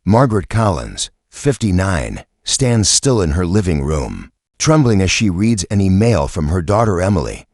Margaret Collins, 59, stands still in her living room, trembling as she reads an email from her daughter Emily.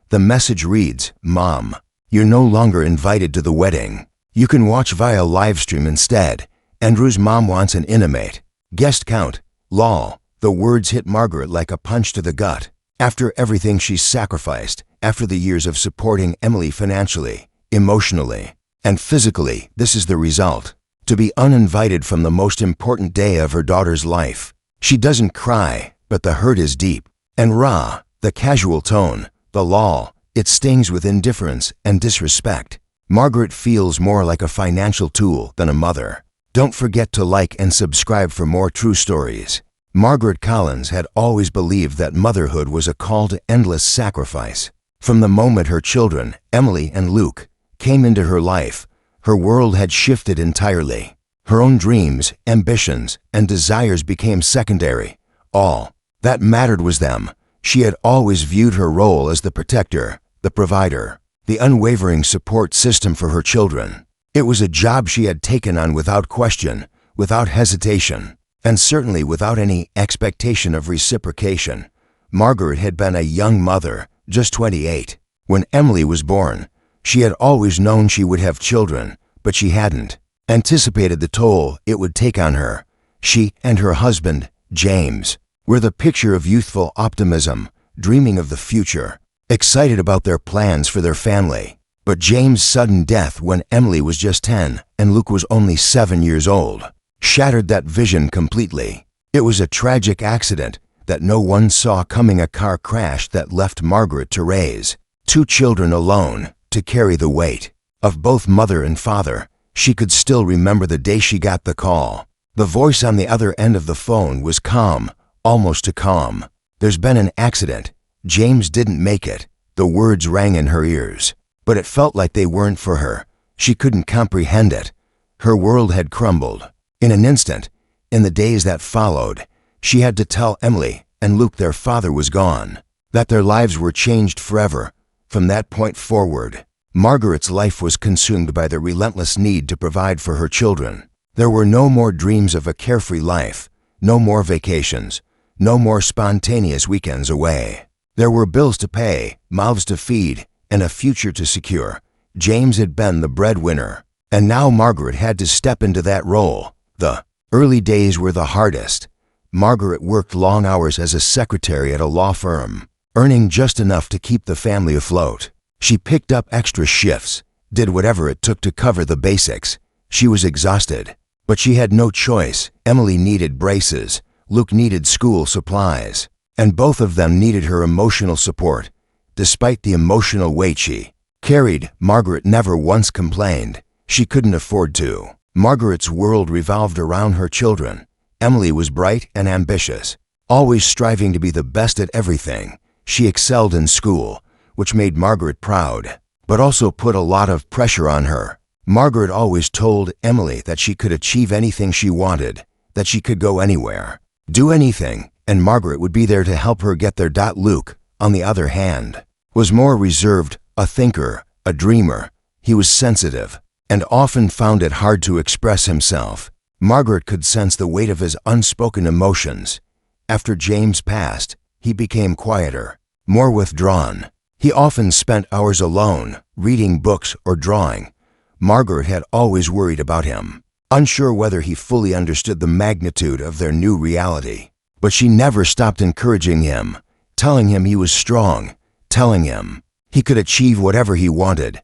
The message reads, "Mom, you're no longer invited to the wedding. You can watch via livestream instead. Andrew's mom wants an intimate guest count. Lol." The words hit Margaret like a punch to the gut. After everything she's sacrificed, after the years of supporting Emily financially, emotionally, and physically, this is the result. To be uninvited from the most important day of her daughter's life. She doesn't cry, but the hurt is deep and raw. The casual tone, the lol, it stings with indifference and disrespect. Margaret feels more like a financial tool than a mother. Don't forget to like and subscribe for more true stories. Margaret Collins had always believed that motherhood was a call to endless sacrifice. From the moment her children, Emily and Luke, came into her life, her world had shifted entirely. Her own dreams, ambitions, and desires became secondary. All that mattered was them. She had always viewed her role as the protector, the provider, the unwavering support system for her children. It was a job she had taken on without question, without hesitation, and certainly without any expectation of reciprocation. Margaret had been a young mother, just 28, when Emily was born. She had always known she would have children, but she hadn't anticipated the toll it would take on her. She and her husband, James, were the picture of youthful optimism, dreaming of the future, excited about their plans for their family. But James' sudden death when Emily was just 10 and Luke was only 7 years old shattered that vision completely. It was a tragic accident that no one saw coming, a car crash that left Margaret to raise 2 children alone, to carry the weight of both mother and father. She could still remember the day she got the call. The voice on the other end of the phone was calm, almost too calm. "There's been an accident. James didn't make it." The words rang in her ears, but it felt like they weren't for her. She couldn't comprehend it. Her world had crumbled. In an instant, in the days that followed, she had to tell Emily and Luke their father was gone, that their lives were changed forever. From that point forward, Margaret's life was consumed by the relentless need to provide for her children. There were no more dreams of a carefree life, no more vacations, no more spontaneous weekends away. There were bills to pay, mouths to feed, and a future to secure. James had been the breadwinner, and now Margaret had to step into that role. The early days were the hardest. Margaret worked long hours as a secretary at a law firm, earning just enough to keep the family afloat. She picked up extra shifts, did whatever it took to cover the basics. She was exhausted, but she had no choice. Emily needed braces, Luke needed school supplies, and both of them needed her emotional support. Despite the emotional weight she carried, Margaret never once complained. She couldn't afford to. Margaret's world revolved around her children. Emily was bright and ambitious, always striving to be the best at everything. She excelled in school, which made Margaret proud, but also put a lot of pressure on her. Margaret always told Emily that she could achieve anything she wanted, that she could go anywhere, do anything, and Margaret would be there to help her get there. Luke, on the other hand, was more reserved, a thinker, a dreamer. He was sensitive, and often found it hard to express himself. Margaret could sense the weight of his unspoken emotions. After James passed, he became quieter, more withdrawn. He often spent hours alone, reading books or drawing. Margaret had always worried about him, unsure whether he fully understood the magnitude of their new reality. But she never stopped encouraging him, telling him he was strong, telling him he could achieve whatever he wanted.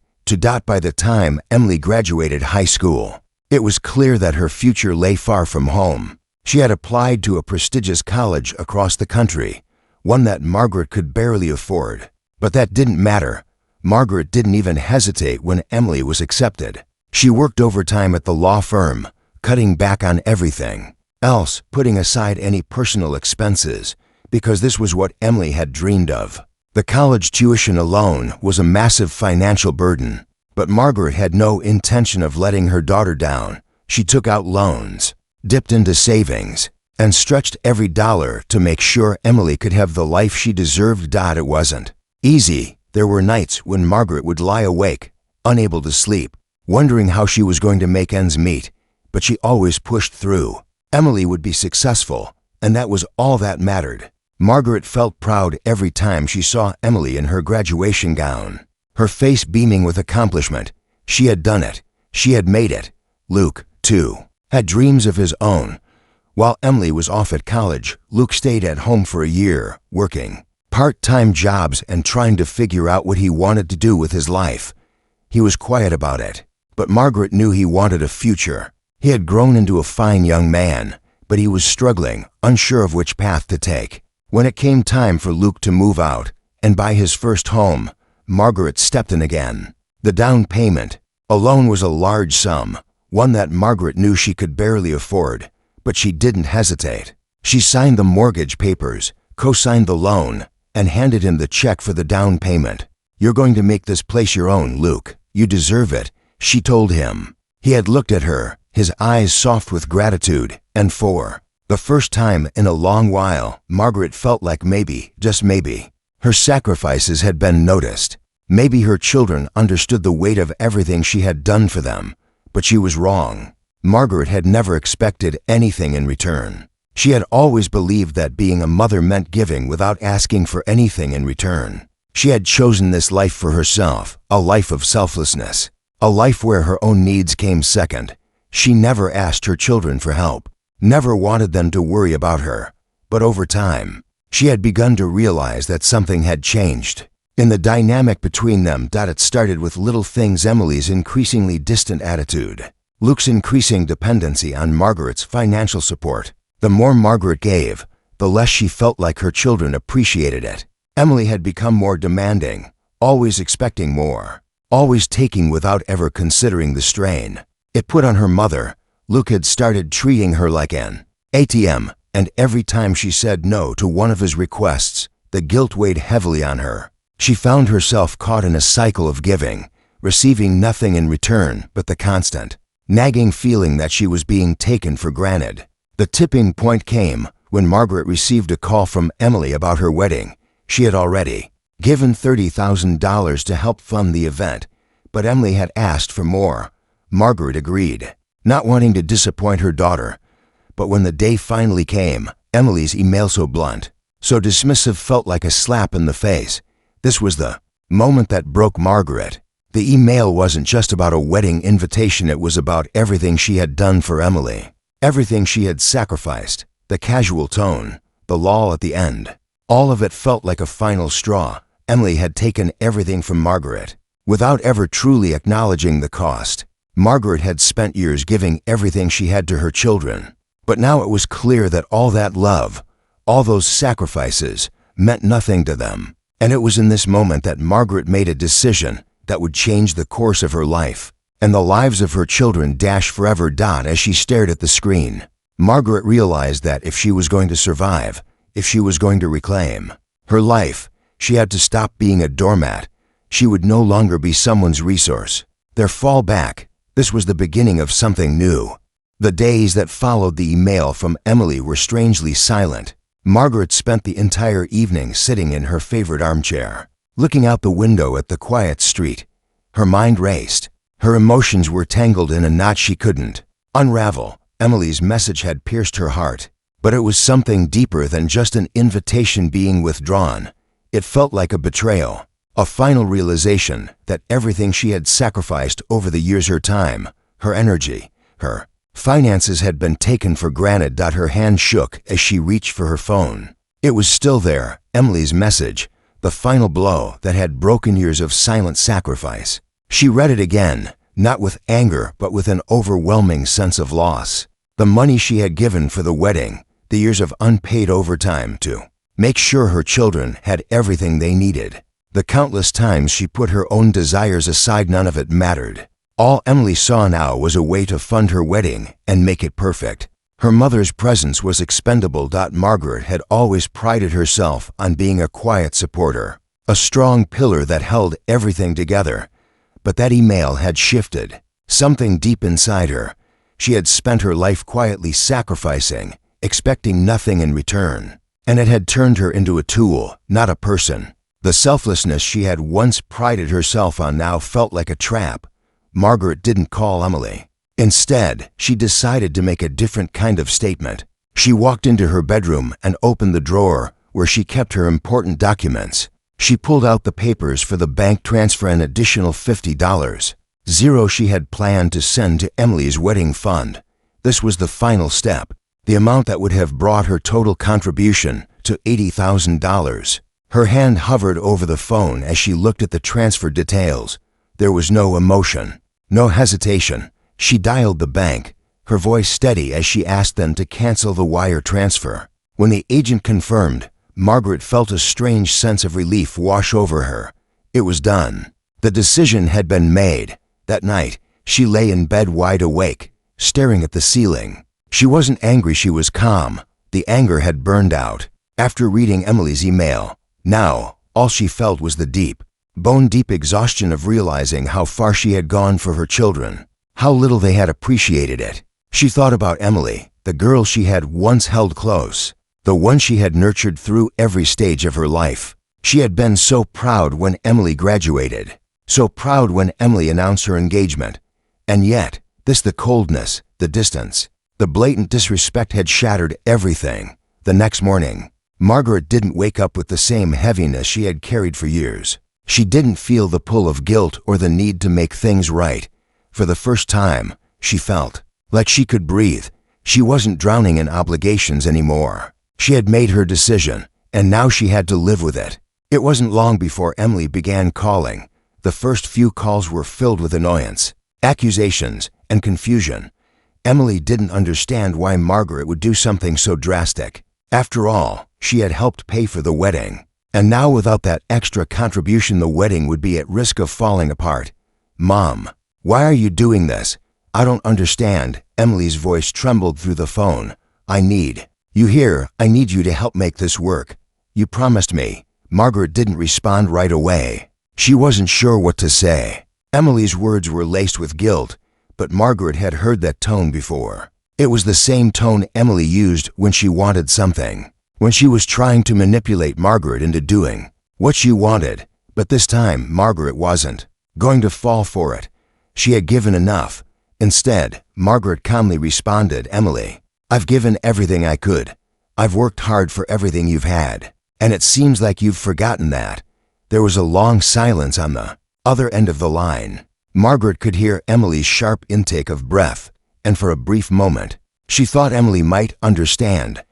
By the time Emily graduated high school, it was clear that her future lay far from home. She had applied to a prestigious college across the country, one that Margaret could barely afford. But that didn't matter. Margaret didn't even hesitate when Emily was accepted. She worked overtime at the law firm, cutting back on everything else, putting aside any personal expenses, because this was what Emily had dreamed of. The college tuition alone was a massive financial burden, but Margaret had no intention of letting her daughter down. She took out loans, dipped into savings, and stretched every dollar to make sure Emily could have the life she deserved. It wasn't easy. There were nights when Margaret would lie awake, unable to sleep, wondering how she was going to make ends meet. but she always pushed through. Emily would be successful, and that was all that mattered. Margaret felt proud every time she saw Emily in her graduation gown, her face beaming with accomplishment. She had done it. She had made it. Luke, too, had dreams of his own. While Emily was off at college, Luke stayed at home for a year, working part-time jobs and trying to figure out what he wanted to do with his life. He was quiet about it, but Margaret knew he wanted a future. He had grown into a fine young man, but he was struggling, unsure of which path to take. When it came time for Luke to move out and buy his first home, Margaret stepped in again. The down payment alone was a large sum, one that Margaret knew she could barely afford, but she didn't hesitate. She signed the mortgage papers, co-signed the loan, and handed him the check for the down payment. "You're going to make this place your own, Luke. You deserve it," she told him. He had looked at her, his eyes soft with gratitude, and for the first time in a long while, Margaret felt like maybe, just maybe, her sacrifices had been noticed. Maybe her children understood the weight of everything she had done for them, but she was wrong. Margaret had never expected anything in return. She had always believed that being a mother meant giving without asking for anything in return. She had chosen this life for herself, a life of selflessness, a life where her own needs came second. She never asked her children for help, never wanted them to worry about her. But over time, she had begun to realize that something had changed in the dynamic between them. It started with little things: Emily's increasingly distant attitude, Luke's increasing dependency on Margaret's financial support. The more Margaret gave, the less she felt like her children appreciated it. Emily had become more demanding, always expecting more, always taking without ever considering the strain it put on her mother. Luke had started treating her like an ATM, and every time she said no to one of his requests, the guilt weighed heavily on her. She found herself caught in a cycle of giving, receiving nothing in return but the constant, nagging feeling that she was being taken for granted. The tipping point came when Margaret received a call from Emily about her wedding. She had already given $30,000 to help fund the event, but Emily had asked for more. Margaret agreed, not wanting to disappoint her daughter. But when the day finally came, Emily's email, so blunt, so dismissive, felt like a slap in the face. This was the moment that broke Margaret. The email wasn't just about a wedding invitation, it was about everything she had done for Emily. Everything she had sacrificed, the casual tone, the lull at the end. All of it felt like a final straw. Emily had taken everything from Margaret, without ever truly acknowledging the cost. Margaret had spent years giving everything she had to her children, but now it was clear that all that love, all those sacrifices, meant nothing to them. And it was in this moment that Margaret made a decision that would change the course of her life and the lives of her children forever. As she stared at the screen, Margaret realized that if she was going to survive, if she was going to reclaim her life, she had to stop being a doormat. She would no longer be someone's resource, their fallback. This was the beginning of something new. The days that followed the email from Emily were strangely silent. Margaret spent the entire evening sitting in her favorite armchair, looking out the window at the quiet street. Her mind raced. Her emotions were tangled in a knot she couldn't unravel. Emily's message had pierced her heart, but it was something deeper than just an invitation being withdrawn. It felt like a betrayal, a final realization that everything she had sacrificed over the years, her time, her energy, her finances, had been taken for granted. Her hand shook as she reached for her phone. It was still there, Emily's message, the final blow that had broken years of silent sacrifice. She read it again, not with anger but with an overwhelming sense of loss. The money she had given for the wedding, the years of unpaid overtime to make sure her children had everything they needed, the countless times she put her own desires aside, none of it mattered. All Emily saw now was a way to fund her wedding and make it perfect. Her mother's presence was expendable. Margaret had always prided herself on being a quiet supporter, a strong pillar that held everything together. But that email had shifted something deep inside her. She had spent her life quietly sacrificing, expecting nothing in return, and it had turned her into a tool, not a person. The selflessness she had once prided herself on now felt like a trap. Margaret didn't call Emily. Instead, she decided to make a different kind of statement. She walked into her bedroom and opened the drawer where she kept her important documents. She pulled out the papers for the bank transfer an additional $50. Zero she had planned to send to Emily's wedding fund. This was the final step, the amount that would have brought her total contribution to $80,000. Her hand hovered over the phone as she looked at the transfer details. There was no emotion, no hesitation. She dialed the bank, her voice steady as she asked them to cancel the wire transfer. When the agent confirmed, Margaret felt a strange sense of relief wash over her. It was done. The decision had been made. That night, she lay in bed wide awake, staring at the ceiling. She wasn't angry, she was calm. The anger had burned out. After reading Emily's email, now, all she felt was the deep, bone-deep exhaustion of realizing how far she had gone for her children, how little they had appreciated it. She thought about Emily, the girl she had once held close, the one she had nurtured through every stage of her life. She had been so proud when Emily graduated, so proud when Emily announced her engagement. And yet, the coldness, the distance, the blatant disrespect had shattered everything. The next morning, Margaret didn't wake up with the same heaviness she had carried for years. She didn't feel the pull of guilt or the need to make things right. For the first time, she felt like she could breathe. She wasn't drowning in obligations anymore. She had made her decision, and now she had to live with it. It wasn't long before Emily began calling. The first few calls were filled with annoyance, accusations, and confusion. Emily didn't understand why Margaret would do something so drastic. After all, she had helped pay for the wedding, and now without that extra contribution the wedding would be at risk of falling apart. "Mom, why are you doing this? I don't understand." Emily's voice trembled through the phone. I need you to help make this work. You promised me." Margaret didn't respond right away. She wasn't sure what to say. Emily's words were laced with guilt, but Margaret had heard that tone before. It was the same tone Emily used when she wanted something, when she was trying to manipulate Margaret into doing what she wanted. But this time, Margaret wasn't going to fall for it. She had given enough. Instead, Margaret calmly responded, "Emily, I've given everything I could. I've worked hard for everything you've had, and it seems like you've forgotten that." There was a long silence on the other end of the line. Margaret could hear Emily's sharp intake of breath, and for a brief moment, she thought Emily might understand.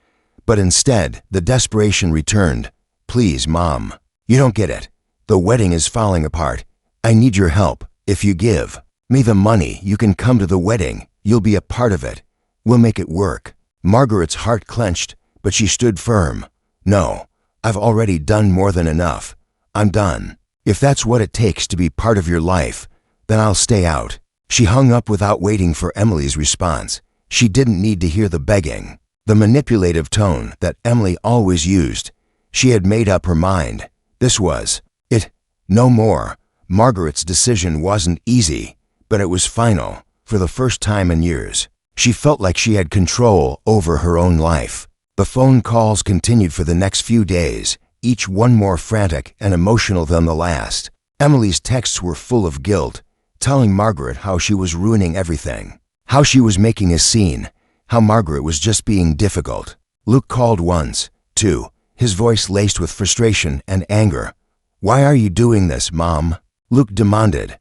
But instead, the desperation returned. "Please, Mom, you don't get it. The wedding is falling apart. I need your help. If you give me the money, you can come to the wedding. You'll be a part of it. We'll make it work." Margaret's heart clenched, but she stood firm. "No, I've already done more than enough. I'm done. If that's what it takes to be part of your life, then I'll stay out." She hung up without waiting for Emily's response. She didn't need to hear the begging, the manipulative tone that Emily always used. She had made up her mind. This was it. No more. Margaret's decision wasn't easy, but it was final. For the first time in years, she felt like she had control over her own life. The phone calls continued for the next few days, each one more frantic and emotional than the last. Emily's texts were full of guilt, telling Margaret how she was ruining everything, how she was making a scene, how Margaret was just being difficult. Luke called once, too, his voice laced with frustration and anger. "Why are you doing this, Mom?" Luke demanded.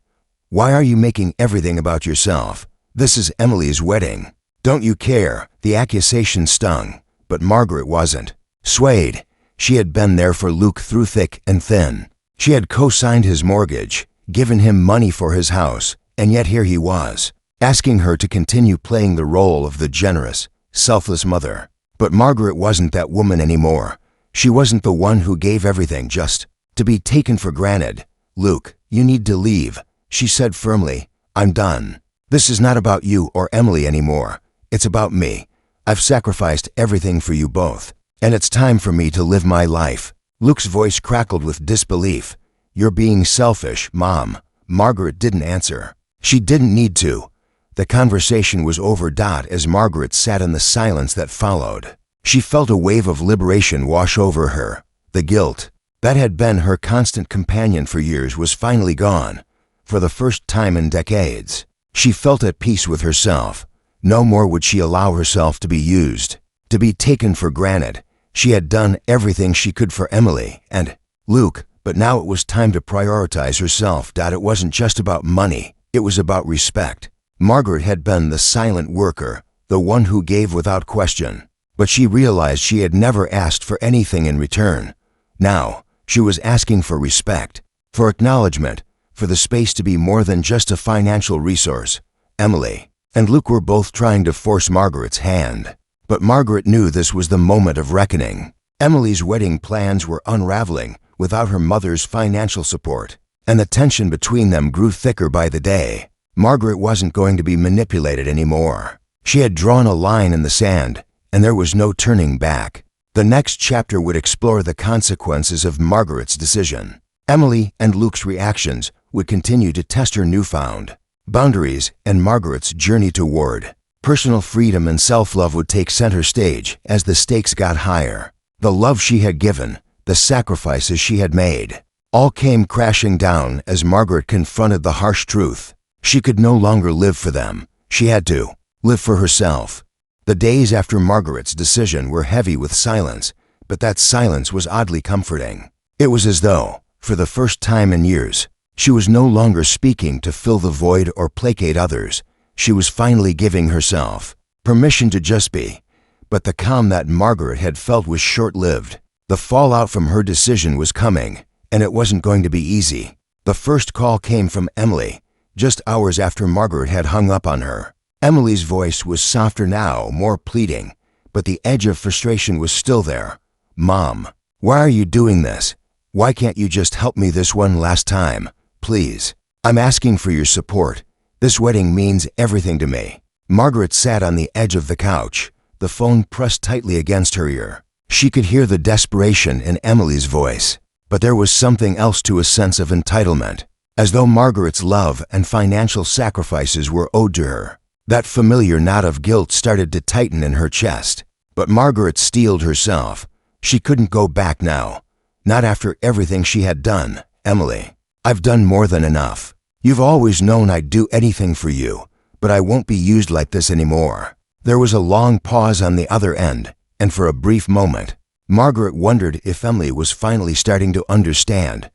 "Why are you making everything about yourself? This is Emily's wedding. Don't you care?" The accusation stung, but Margaret wasn't swayed. She had been there for Luke through thick and thin. She had co-signed his mortgage, given him money for his house, and yet here he was, asking her to continue playing the role of the generous, selfless mother. But Margaret wasn't that woman anymore. She wasn't the one who gave everything just to be taken for granted. "Luke, you need to leave," she said firmly. "I'm done. This is not about you or Emily anymore. It's about me. I've sacrificed everything for you both, and it's time for me to live my life." Luke's voice crackled with disbelief. "You're being selfish, Mom." Margaret didn't answer. She didn't need to. The conversation was over. As Margaret sat in the silence that followed, she felt a wave of liberation wash over her. The guilt that had been her constant companion for years was finally gone. For the first time in decades, She felt at peace with herself. No more would she allow herself to be used, to be taken for granted. She had done everything she could for Emily and Luke, but now it was time to prioritize herself. It wasn't just about money, it was about respect. Margaret had been the silent worker, the one who gave without question. But she realized she had never asked for anything in return. Now, she was asking for respect, for acknowledgement, for the space to be more than just a financial resource. Emily and Luke were both trying to force Margaret's hand. But Margaret knew this was the moment of reckoning. Emily's wedding plans were unraveling without her mother's financial support, and the tension between them grew thicker by the day. Margaret wasn't going to be manipulated anymore. She had drawn a line in the sand, and there was no turning back. The next chapter would explore the consequences of Margaret's decision. Emily and Luke's reactions would continue to test her newfound boundaries, and Margaret's journey toward personal freedom and self-love would take center stage as the stakes got higher. The love she had given, the sacrifices she had made, all came crashing down as Margaret confronted the harsh truth. She could no longer live for them. She had to live for herself. The days after Margaret's decision were heavy with silence, but that silence was oddly comforting. It was as though, for the first time in years, she was no longer speaking to fill the void or placate others. She was finally giving herself permission to just be. But the calm that Margaret had felt was short-lived. The fallout from her decision was coming, and it wasn't going to be easy. The first call came from Emily, just hours after Margaret had hung up on her. Emily's voice was softer now, more pleading, but the edge of frustration was still there. "Mom, why are you doing this? Why can't you just help me this one last time? Please. I'm asking for your support. This wedding means everything to me." Margaret sat on the edge of the couch, the phone pressed tightly against her ear. She could hear the desperation in Emily's voice, but there was something else to a sense of entitlement, as though Margaret's love and financial sacrifices were owed to her. That familiar knot of guilt started to tighten in her chest. But Margaret steeled herself. She couldn't go back now. Not after everything she had done. "Emily, I've done more than enough. You've always known I'd do anything for you, but I won't be used like this anymore." There was a long pause on the other end, and for a brief moment, Margaret wondered if Emily was finally starting to understand.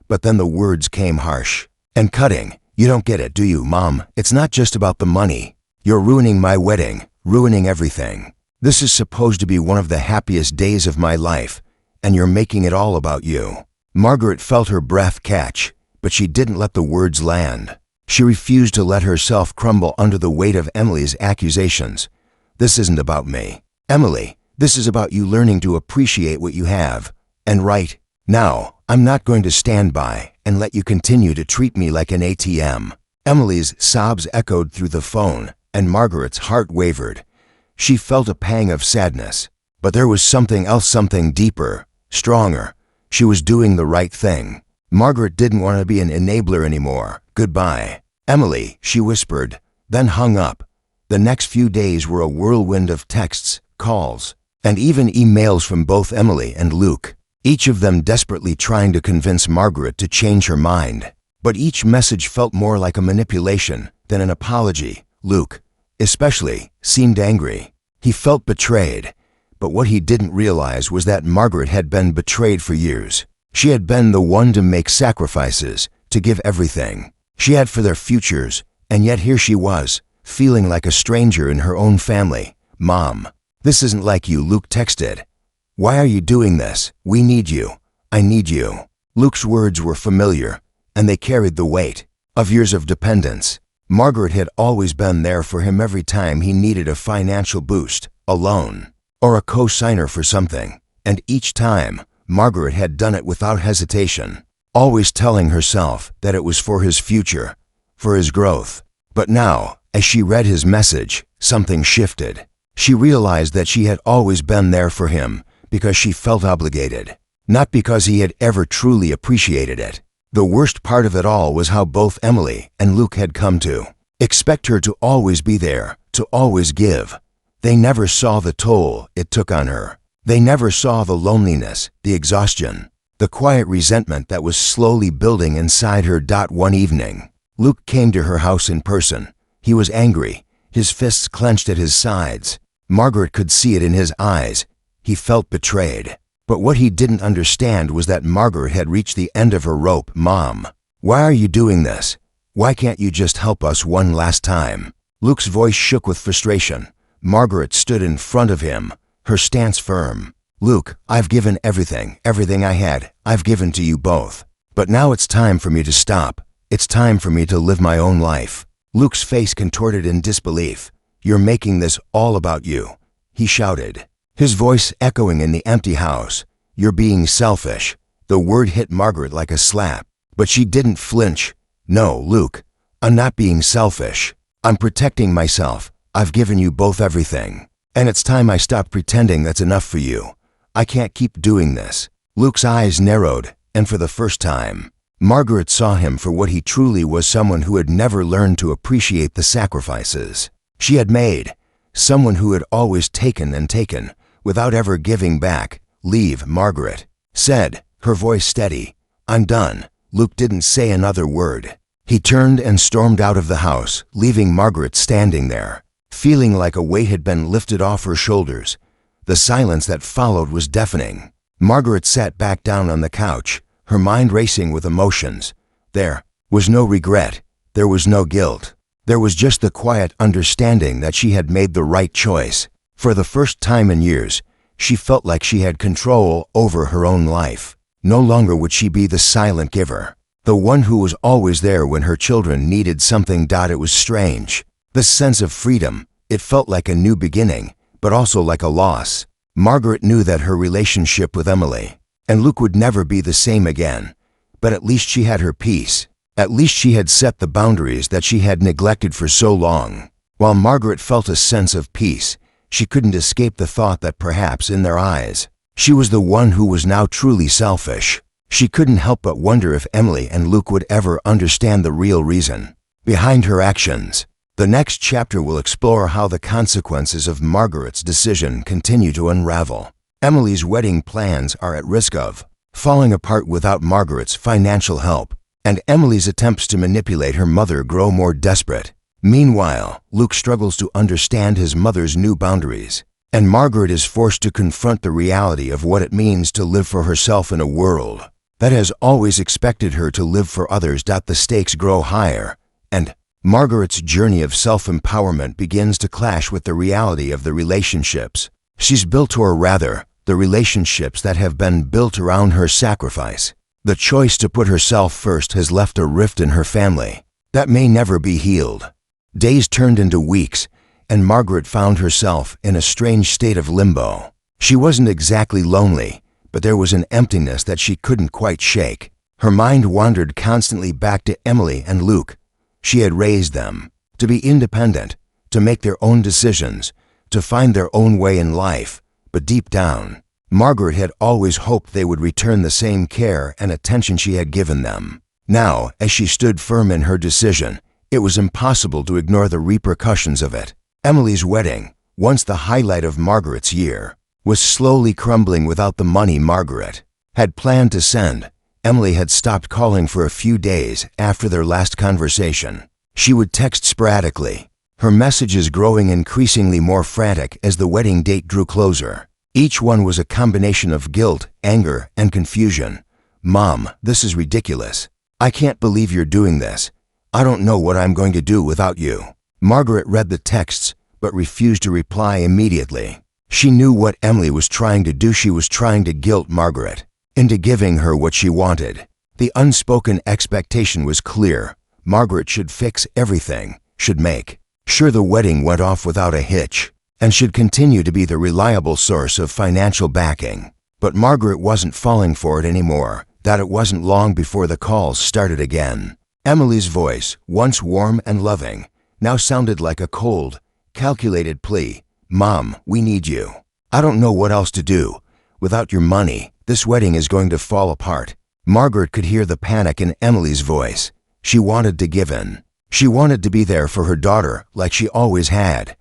But then the words came harsh and cutting. "You don't get it, do you, Mom? It's not just about the money. You're ruining my wedding, ruining everything. This is supposed to be one of the happiest days of my life, and you're making it all about you." Margaret felt her breath catch, but she didn't let the words land. She refused to let herself crumble under the weight of Emily's accusations. "This isn't about me, Emily. This is about you learning to appreciate what you have. And right now, I'm not going to stand by and let you continue to treat me like an ATM." Emily's sobs echoed through the phone, and Margaret's heart wavered. She felt a pang of sadness, but there was something else, something deeper, stronger. She was doing the right thing. Margaret didn't want to be an enabler anymore. "Goodbye, Emily," she whispered, then hung up. The next few days were a whirlwind of texts, calls, and even emails from both Emily and Luke, each of them desperately trying to convince Margaret to change her mind. But each message felt more like a manipulation than an apology. Luke, especially, seemed angry. He felt betrayed. But what he didn't realize was that Margaret had been betrayed for years. She had been the one to make sacrifices, to give everything she had for their futures, and yet here she was, feeling like a stranger in her own family. "Mom, this isn't like you," Luke texted. "Why are you doing this? We need you. I need you." Luke's words were familiar, and they carried the weight of years of dependence. Margaret had always been there for him every time he needed a financial boost, a loan, or a co-signer for something. And each time, Margaret had done it without hesitation, always telling herself that it was for his future, for his growth. But now, as she read his message, something shifted. She realized that she had always been there for him because she felt obligated, not because he had ever truly appreciated it. The worst part of it all was how both Emily and Luke had come to expect her to always be there, to always give. They never saw the toll it took on her. They never saw the loneliness, the exhaustion, the quiet resentment that was slowly building inside her. One evening, Luke came to her house in person, He was angry, his fists clenched at his sides. Margaret could see it in his eyes. He felt betrayed. But what he didn't understand was that Margaret had reached the end of her rope. "Mom, why are you doing this? Why can't you just help us one last time?" Luke's voice shook with frustration. Margaret stood in front of him, her stance firm. "Luke, I've given everything I had, I've given to you both. But now it's time for me to stop. It's time for me to live my own life." Luke's face contorted in disbelief. "You're making this all about you," he shouted, his voice echoing in the empty house. "You're being selfish." The word hit Margaret like a slap, but she didn't flinch. "No, Luke, I'm not being selfish. I'm protecting myself. I've given you both everything. And it's time I stopped pretending that's enough for you. I can't keep doing this." Luke's eyes narrowed, and for the first time, Margaret saw him for what he truly was, someone who had never learned to appreciate the sacrifices she had made, someone who had always taken and taken, without ever giving back. "Leave," Margaret said, her voice steady. "I'm done." Luke didn't say another word. He turned and stormed out of the house, leaving Margaret standing there, feeling like a weight had been lifted off her shoulders. The silence that followed was deafening. Margaret sat back down on the couch, her mind racing with emotions. There was no regret. There was no guilt. There was just the quiet understanding that she had made the right choice. For the first time in years, she felt like she had control over her own life. No longer would she be the silent giver, the one who was always there when her children needed something. It was strange. This sense of freedom, it felt like a new beginning, but also like a loss. Margaret knew that her relationship with Emily and Luke would never be the same again, but at least she had her peace. At least she had set the boundaries that she had neglected for so long. While Margaret felt a sense of peace, she couldn't escape the thought that perhaps in their eyes, she was the one who was now truly selfish. She couldn't help but wonder if Emily and Luke would ever understand the real reason behind her actions. The next chapter will explore how the consequences of Margaret's decision continue to unravel. Emily's wedding plans are at risk of falling apart without Margaret's financial help, and Emily's attempts to manipulate her mother grow more desperate. Meanwhile, Luke struggles to understand his mother's new boundaries, and Margaret is forced to confront the reality of what it means to live for herself in a world that has always expected her to live for others. The stakes grow higher, and Margaret's journey of self-empowerment begins to clash with the reality of the relationships she's built, or rather, the relationships that have been built around her sacrifice. The choice to put herself first has left a rift in her family that may never be healed. Days turned into weeks, and Margaret found herself in a strange state of limbo. She wasn't exactly lonely, but there was an emptiness that she couldn't quite shake. Her mind wandered constantly back to Emily and Luke. She had raised them to be independent, to make their own decisions, to find their own way in life. But deep down, Margaret had always hoped they would return the same care and attention she had given them. Now, as she stood firm in her decision, it was impossible to ignore the repercussions of it. Emily's wedding, once the highlight of Margaret's year, was slowly crumbling without the money Margaret had planned to send. Emily had stopped calling for a few days after their last conversation. She would text sporadically, her messages growing increasingly more frantic as the wedding date drew closer. Each one was a combination of guilt, anger, and confusion. "Mom, this is ridiculous. I can't believe you're doing this. I don't know what I'm going to do without you." Margaret read the texts, but refused to reply immediately. She knew what Emily was trying to do. She was trying to guilt Margaret into giving her what she wanted. The unspoken expectation was clear. Margaret should fix everything, should make sure the wedding went off without a hitch, and should continue to be the reliable source of financial backing. But Margaret wasn't falling for it anymore. It wasn't long before the calls started again. Emily's voice, once warm and loving, now sounded like a cold, calculated plea. "Mom, we need you. I don't know what else to do. Without your money, this wedding is going to fall apart." Margaret could hear the panic in Emily's voice. She wanted to give in. She wanted to be there for her daughter like she always had.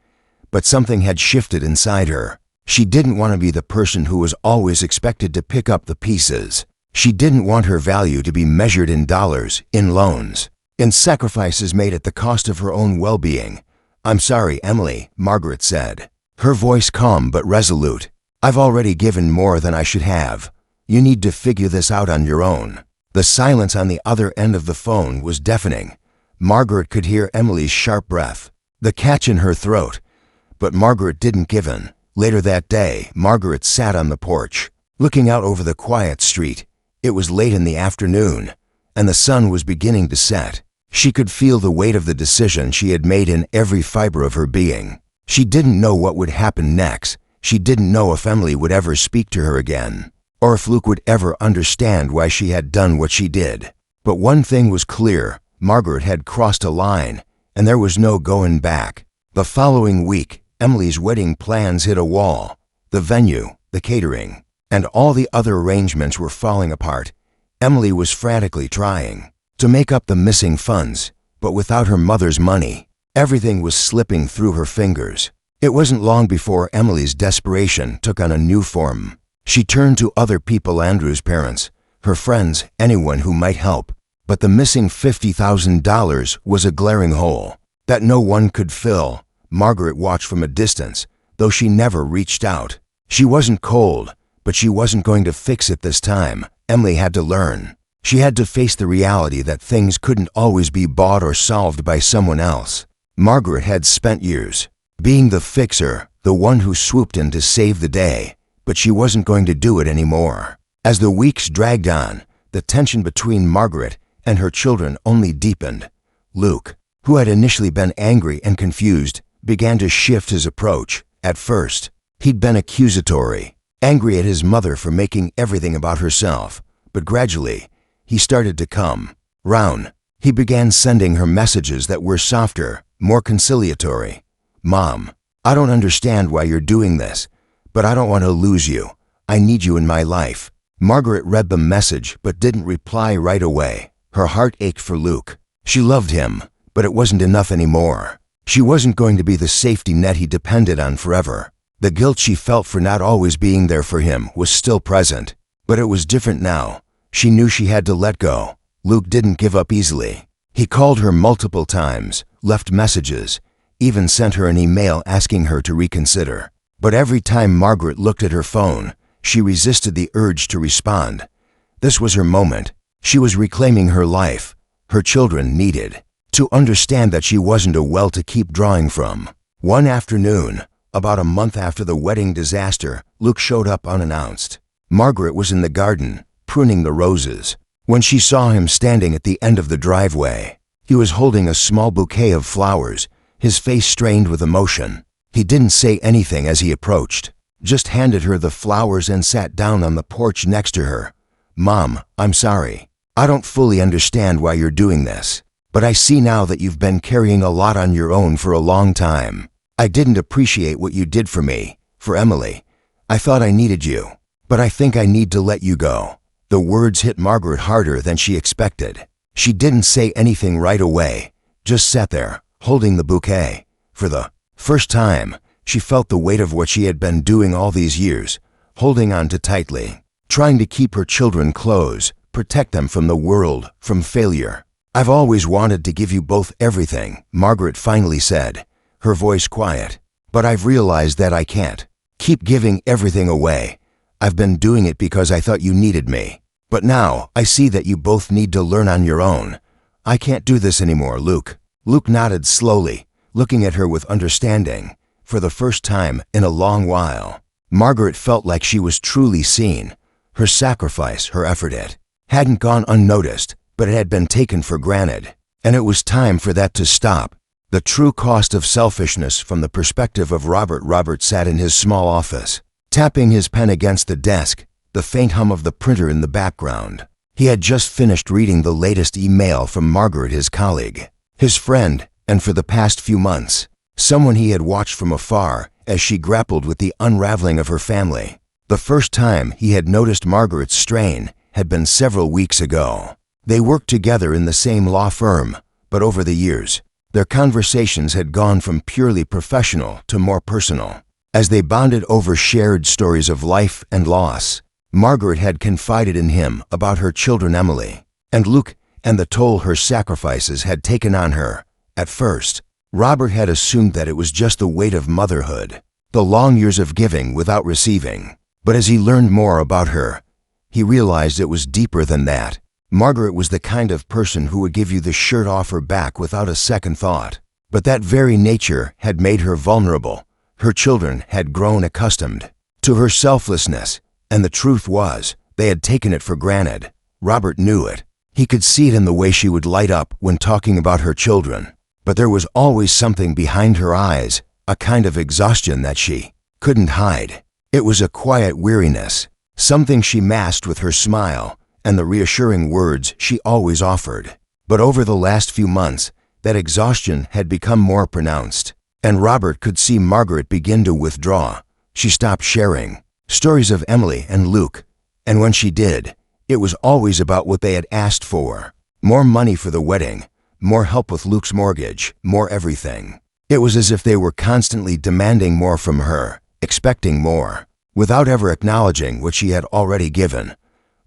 But something had shifted inside her. She didn't want to be the person who was always expected to pick up the pieces. She didn't want her value to be measured in dollars, in loans, in sacrifices made at the cost of her own well-being. "I'm sorry, Emily," Margaret said, her voice calm but resolute. "I've already given more than I should have. You need to figure this out on your own." The silence on the other end of the phone was deafening. Margaret could hear Emily's sharp breath, the catch in her throat. But Margaret didn't give in. Later that day, Margaret sat on the porch, looking out over the quiet street. It was late in the afternoon, and the sun was beginning to set. She could feel the weight of the decision she had made in every fiber of her being. She didn't know what would happen next. She didn't know if Emily would ever speak to her again, or if Luke would ever understand why she had done what she did. But one thing was clear: Margaret had crossed a line, and there was no going back. The following week, Emily's wedding plans hit a wall. The venue, the catering, and all the other arrangements were falling apart. Emily was frantically trying to make up the missing funds, but without her mother's money, everything was slipping through her fingers. It wasn't long before Emily's desperation took on a new form. She turned to other people: Andrew's parents, her friends, anyone who might help. But the missing $50,000 was a glaring hole that no one could fill. Margaret watched from a distance, though she never reached out. She wasn't cold, but she wasn't going to fix it this time. Emily had to learn. She had to face the reality that things couldn't always be bought or solved by someone else. Margaret had spent years being the fixer, the one who swooped in to save the day, but she wasn't going to do it anymore. As the weeks dragged on, the tension between Margaret and her children only deepened. Luke, who had initially been angry and confused, began to shift his approach. At first, he'd been accusatory, angry at his mother for making everything about herself, but gradually, he started to come round. He began sending her messages that were softer, more conciliatory. "Mom, I don't understand why you're doing this, but I don't want to lose you. I need you in my life." Margaret read the message but didn't reply right away. Her heart ached for Luke. She loved him, but it wasn't enough anymore. She wasn't going to be the safety net he depended on forever. The guilt she felt for not always being there for him was still present, but it was different now. She knew she had to let go. Luke didn't give up easily. He called her multiple times, left messages, even sent her an email asking her to reconsider. But every time Margaret looked at her phone, she resisted the urge to respond. This was her moment. She was reclaiming her life. Her children needed to understand that she wasn't a well to keep drawing from. One afternoon, about a month after the wedding disaster, Luke showed up unannounced. Margaret was in the garden, pruning the roses, when she saw him standing at the end of the driveway. He was holding a small bouquet of flowers, his face strained with emotion. He didn't say anything as he approached, just handed her the flowers and sat down on the porch next to her. "Mom, I'm sorry. I don't fully understand why you're doing this, but I see now that you've been carrying a lot on your own for a long time. I didn't appreciate what you did for me, for Emily. I thought I needed you, but I think I need to let you go." The words hit Margaret harder than she expected. She didn't say anything right away, just sat there, holding the bouquet. For the first time, she felt the weight of what she had been doing all these years, holding on to tightly, trying to keep her children close, protect them from the world, from failure. "I've always wanted to give you both everything," Margaret finally said, her voice quiet. "But I've realized that I can't keep giving everything away. I've been doing it because I thought you needed me. But now I see that you both need to learn on your own. I can't do this anymore, Luke." Luke nodded slowly, looking at her with understanding. For the first time in a long while, Margaret felt like she was truly seen. Her sacrifice, her effort, it hadn't gone unnoticed, but it had been taken for granted. And it was time for that to stop. The true cost of selfishness from the perspective of Robert. Robert sat in his small office, tapping his pen against the desk, the faint hum of the printer in the background. He had just finished reading the latest email from Margaret, his colleague, his friend, and for the past few months, someone he had watched from afar as she grappled with the unraveling of her family. The first time he had noticed Margaret's strain had been several weeks ago. They worked together in the same law firm, but over the years, their conversations had gone from purely professional to more personal. As they bonded over shared stories of life and loss, Margaret had confided in him about her children Emily and Luke, and the toll her sacrifices had taken on her. At first, Robert had assumed that it was just the weight of motherhood, the long years of giving without receiving. But as he learned more about her, he realized it was deeper than that. Margaret was the kind of person who would give you the shirt off her back without a second thought. But that very nature had made her vulnerable. Her children had grown accustomed to her selflessness, and the truth was, they had taken it for granted. Robert knew it. He could see it in the way she would light up when talking about her children. But there was always something behind her eyes, a kind of exhaustion that she couldn't hide. It was a quiet weariness, something she masked with her smile and the reassuring words she always offered. But over the last few months, that exhaustion had become more pronounced, and Robert could see Margaret begin to withdraw. She stopped sharing stories of Emily and Luke, and when she did, it was always about what they had asked for. More money for the wedding, more help with Luke's mortgage, more everything. It was as if they were constantly demanding more from her, expecting more, without ever acknowledging what she had already given.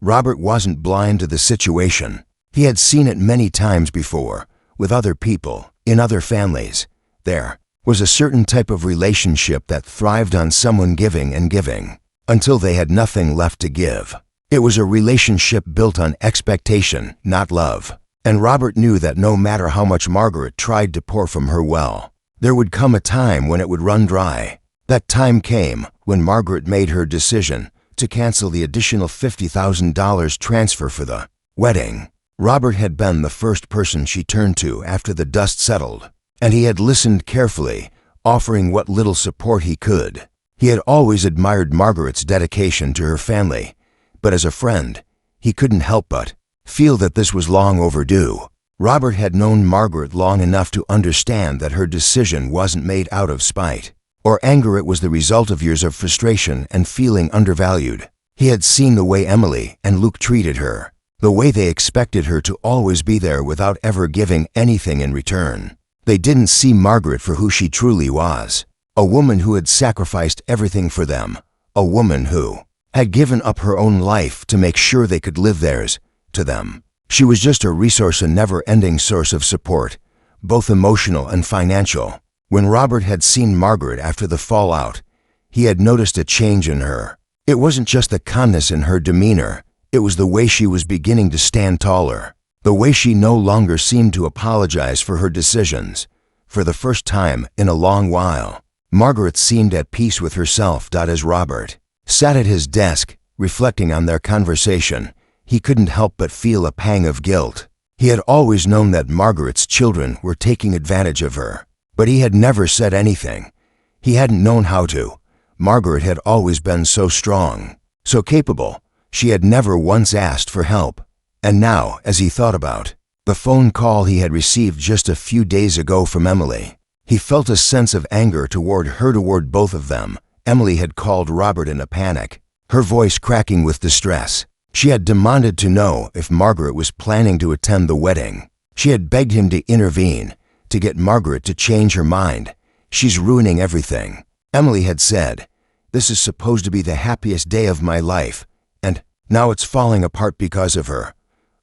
Robert wasn't blind to the situation. He had seen it many times before, with other people, in other families. There was a certain type of relationship that thrived on someone giving and giving, until they had nothing left to give. It was a relationship built on expectation, not love. And Robert knew that no matter how much Margaret tried to pour from her well, there would come a time when it would run dry. That time came when Margaret made her decision to cancel the additional $50,000 transfer for the wedding. Robert had been the first person she turned to after the dust settled, and he had listened carefully, offering what little support he could. He had always admired Margaret's dedication to her family, but as a friend, he couldn't help but feel that this was long overdue. Robert had known Margaret long enough to understand that her decision wasn't made out of spite or anger. It was the result of years of frustration and feeling undervalued. He had seen the way Emily and Luke treated her, the way they expected her to always be there without ever giving anything in return. They didn't see Margaret for who she truly was, a woman who had sacrificed everything for them, a woman who had given up her own life to make sure they could live theirs to them. She was just a resource, a never-ending source of support, both emotional and financial. When Robert had seen Margaret after the fallout, he had noticed a change in her. It wasn't just the calmness in her demeanor, it was the way she was beginning to stand taller, the way she no longer seemed to apologize for her decisions. For the first time in a long while, Margaret seemed at peace with herself. As Robert sat at his desk, reflecting on their conversation, he couldn't help but feel a pang of guilt. He had always known that Margaret's children were taking advantage of her, but he had never said anything. He hadn't known how to. Margaret had always been so strong, so capable. She had never once asked for help. And now, as he thought about the phone call he had received just a few days ago from Emily, he felt a sense of anger toward her, toward both of them. Emily had called Robert in a panic, her voice cracking with distress. She had demanded to know if Margaret was planning to attend the wedding. She had begged him to intervene, to get Margaret to change her mind. "She's ruining everything," Emily had said. "This is supposed to be the happiest day of my life, and now it's falling apart because of her."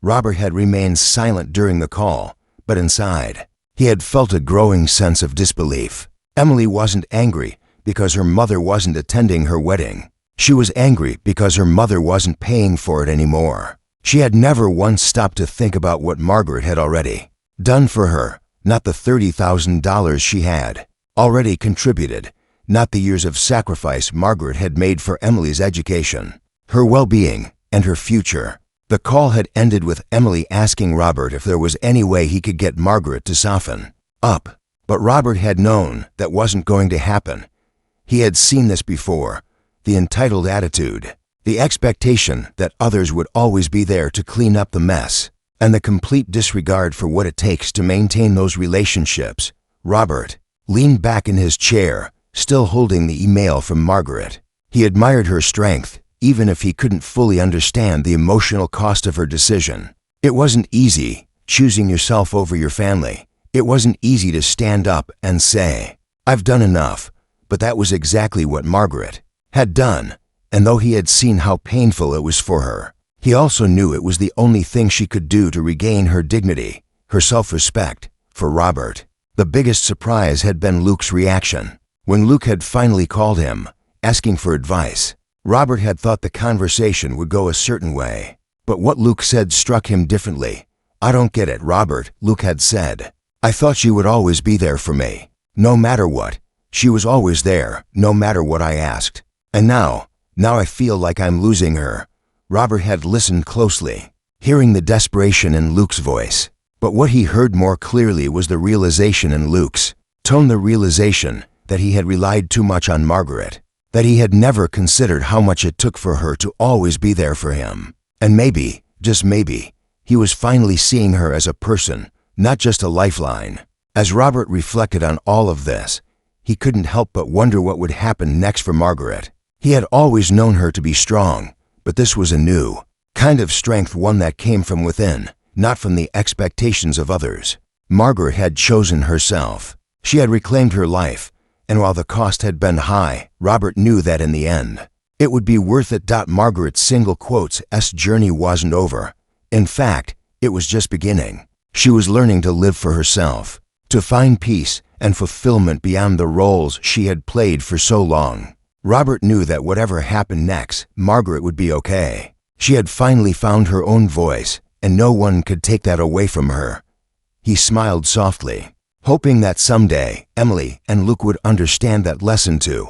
Robert had remained silent during the call, but inside, he had felt a growing sense of disbelief. Emily wasn't angry because her mother wasn't attending her wedding. She was angry because her mother wasn't paying for it anymore. She had never once stopped to think about what Margaret had already done for her, not the $30,000 she had already contributed, not the years of sacrifice Margaret had made for Emily's education, her well-being, and her future. The call had ended with Emily asking Robert if there was any way he could get Margaret to soften up. But Robert had known that wasn't going to happen. He had seen this before. The entitled attitude, the expectation that others would always be there to clean up the mess, and the complete disregard for what it takes to maintain those relationships. Robert leaned back in his chair, still holding the email from Margaret. He admired her strength, even if he couldn't fully understand the emotional cost of her decision. It wasn't easy choosing yourself over your family. It wasn't easy to stand up and say, "I've done enough," but that was exactly what Margaret had done, and though he had seen how painful it was for her, He also knew it was the only thing she could do to regain her dignity, her self-respect, for Robert. The biggest surprise had been Luke's reaction. When Luke had finally called him, asking for advice, Robert had thought the conversation would go a certain way. But what Luke said struck him differently. "I don't get it, Robert," Luke had said. "I thought she would always be there for me. No matter what. She was always there, no matter what I asked. And now I feel like I'm losing her." Robert had listened closely, hearing the desperation in Luke's voice. But what he heard more clearly was the realization in Luke's tone, the realization that he had relied too much on Margaret, that he had never considered how much it took for her to always be there for him. And maybe, just maybe, he was finally seeing her as a person, not just a lifeline. As Robert reflected on all of this, he couldn't help but wonder what would happen next for Margaret. He had always known her to be strong, but this was a new kind of strength, one that came from within, not from the expectations of others. Margaret had chosen herself. She had reclaimed her life, and while the cost had been high, Robert knew that in the end, it would be worth it. Margaret's single quotes journey wasn't over. In fact, it was just beginning. She was learning to live for herself, to find peace and fulfillment beyond the roles she had played for so long. Robert knew that whatever happened next, Margaret would be okay. She had finally found her own voice, and no one could take that away from her. He smiled softly, hoping that someday Emily and Luke would understand that lesson too.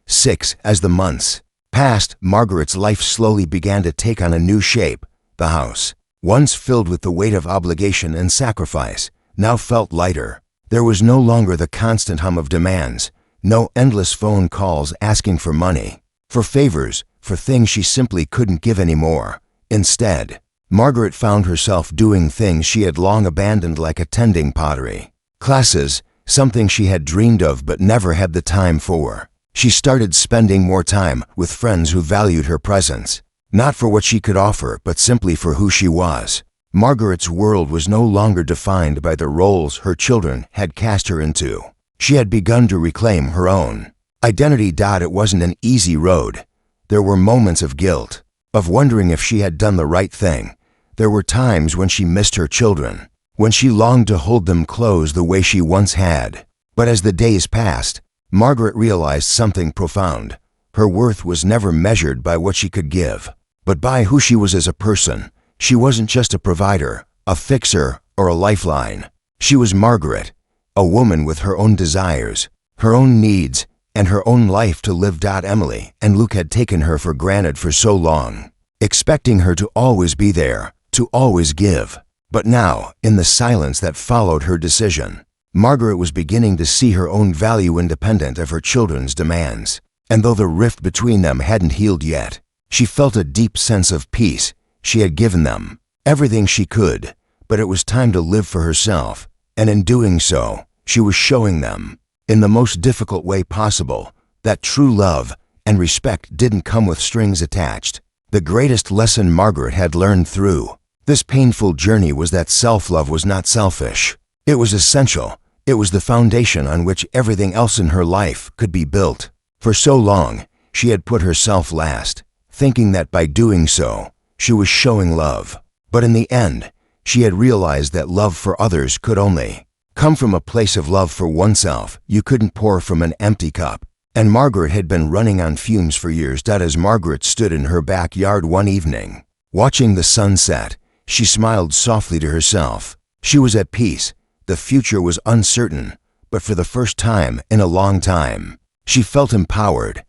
6. As the months passed, Margaret's life slowly began to take on a new shape. The house, once filled with the weight of obligation and sacrifice, now felt lighter. There was no longer the constant hum of demands, no endless phone calls asking for money, for favors, for things she simply couldn't give anymore. Instead, Margaret found herself doing things she had long abandoned, like attending pottery classes, something she had dreamed of but never had the time for. She started spending more time with friends who valued her presence, not for what she could offer, but simply for who she was. Margaret's world was no longer defined by the roles her children had cast her into. She had begun to reclaim her own identity. It wasn't an easy road. There were moments of guilt, of wondering if she had done the right thing. There were times when she missed her children, when she longed to hold them close the way she once had. But as the days passed, Margaret realized something profound. Her worth was never measured by what she could give, but by who she was as a person. She wasn't just a provider, a fixer, or a lifeline. She was Margaret, a woman with her own desires, her own needs, and her own life to live. Emily and Luke had taken her for granted for so long, expecting her to always be there, to always give. But now, in the silence that followed her decision, Margaret was beginning to see her own value independent of her children's demands. And though the rift between them hadn't healed yet, she felt a deep sense of peace. She had given them everything she could, but it was time to live for herself. And in doing so, she was showing them, in the most difficult way possible, that true love and respect didn't come with strings attached. The greatest lesson Margaret had learned through this painful journey was that self-love was not selfish. It was essential. It was the foundation on which everything else in her life could be built. For so long, she had put herself last, thinking that by doing so, she was showing love. But in the end, she had realized that love for others could only come from a place of love for oneself. You couldn't pour from an empty cup. And Margaret had been running on fumes for years. As Margaret stood in her backyard one evening, watching the sunset, she smiled softly to herself. She was at peace. The future was uncertain, but for the first time in a long time, she felt empowered.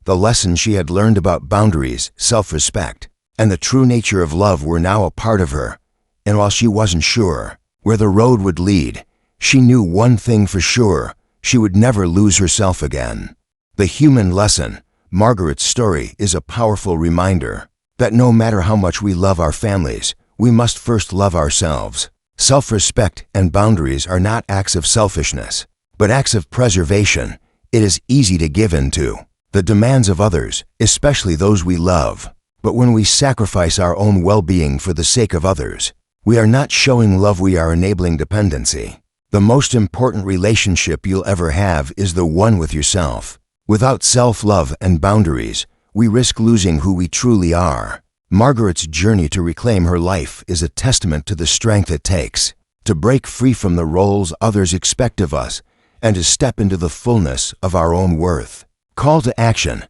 The lessons she had learned about boundaries, self-respect, and the true nature of love were now a part of her. And while she wasn't sure where the road would lead, she knew one thing for sure: she would never lose herself again. The human lesson, Margaret's story, is a powerful reminder that no matter how much we love our families, we must first love ourselves. Self-respect and boundaries are not acts of selfishness, but acts of preservation. It is easy to give in to the demands of others, especially those we love. But when we sacrifice our own well-being for the sake of others, we are not showing love, we are enabling dependency. The most important relationship you'll ever have is the one with yourself. Without self-love and boundaries, we risk losing who we truly are. Margaret's journey to reclaim her life is a testament to the strength it takes to break free from the roles others expect of us and to step into the fullness of our own worth. Call to action.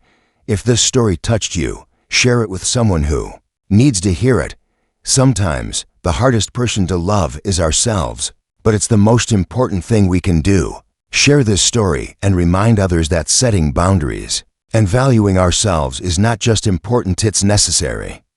If this story touched you, share it with someone who needs to hear it. Sometimes the hardest person to love is ourselves, but it's the most important thing we can do. Share this story and remind others that setting boundaries and valuing ourselves is not just important, it's necessary.